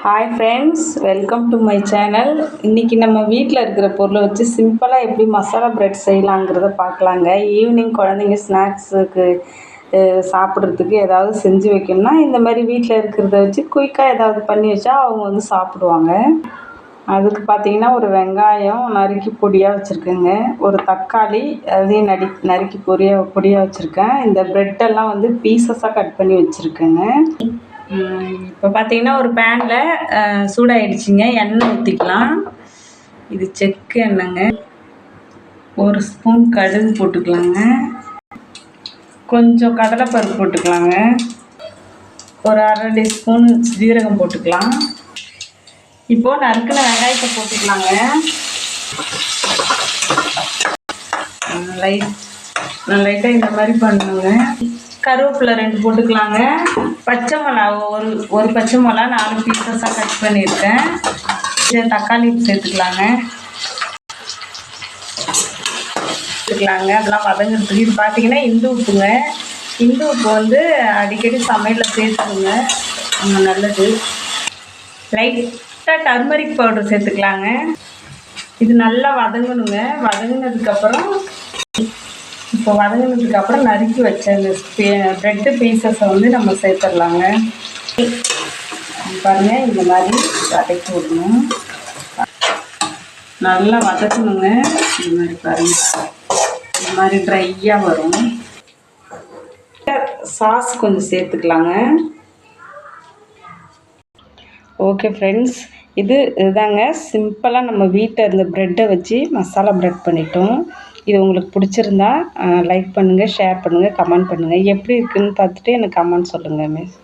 Hi friends, welcome to my channel. இன்றைக்கி நம்ம வீட்டில் இருக்கிற பொருளை வச்சு சிம்பிளாக எப்படி மசாலா பிரெட் செய்யலாங்கிறத பார்க்கலாங்க. ஈவினிங் குழந்தைங்க ஸ்நாக்ஸுக்கு சாப்பிட்றதுக்கு ஏதாவது செஞ்சு வைக்கணும்னா இந்த மாதிரி வீட்டில் இருக்கிறத வச்சு குயிக்காக ஏதாவது பண்ணி வச்சா அவங்க வந்து சாப்பிடுவாங்க. அதுக்கு பார்த்திங்கன்னா ஒரு வெங்காயம் நறுக்கி பொடியாக வச்சுருக்கேங்க, ஒரு தக்காளி அதையும் நறுக்கி பொடியாக வச்சுருக்கேன். இந்த ப்ரெட்டெல்லாம் வந்து பீசஸாக கட் பண்ணி வச்சுருக்கேங்க. இப்போ பார்த்தீங்கன்னா ஒரு பேனில் சூடாகிடுச்சிங்க, எண்ணெய் ஊற்றிக்கலாம். இது செக்கு எண்ணெய்ங்க. ஒரு ஸ்பூன் கடுகு போட்டுக்கலாங்க, கொஞ்சம் கடலைப்பருப்பு போட்டுக்கலாங்க, ஒரு அரை டீஸ்பூன் ஜீரகம் போட்டுக்கலாம். இப்போது நறுக்கின வெங்காயத்தை போட்டுக்கலாங்க. லைட்டாக இந்த மாதிரி பண்ணுங்க. கருவேப்பிலை 2 போட்டுக்கலாங்க. பச்சை மிளகா ஒரு பச்சை மிளகா 4 பீசஸாக கட் பண்ணியிருக்கேன். தக்காளி சேர்த்துக்கலாங்க. அதெல்லாம் வதங்கிறதுக்கு இது பார்த்தீங்கன்னா இந்து உப்புங்க. இந்து உப்பு வந்து அடிக்கடி சமையலில் சேர்த்துக்குங்க, நல்லது. லைட்டாக டர்மரிக் பவுடர் சேர்த்துக்கலாங்க. இது நல்லா வதங்கணுங்க. வதங்கினதுக்கப்புறம் நறுக்கி வச்ச இந்த ப்ரெட்டு பீசஸை வந்து நம்ம சேர்த்துடலாங்க. பாருங்கள், இந்த மாதிரி வதக்கி விடணும், நல்லா வதக்கணுங்க. இந்த மாதிரி பாருங்கள், இந்த மாதிரி ட்ரையாக வரும். சாஸ் கொஞ்சம் சேர்த்துக்கலாங்க. ஓகே ஃப்ரெண்ட்ஸ், இதுதாங்க சிம்பிளாக நம்ம வீட்டில் இருந்த ப்ரெட்டை வச்சு மசாலா ப்ரெட் பண்ணிட்டோம். இது உங்களுக்கு பிடிச்சிருந்தா லைக் பண்ணுங்கள், ஷேர் பண்ணுங்கள், கமெண்ட் பண்ணுங்கள். எப்படி இருக்குதுன்னு பார்த்துட்டு எனக்கு கமெண்ட் சொல்லுங்கள் மிஸ்.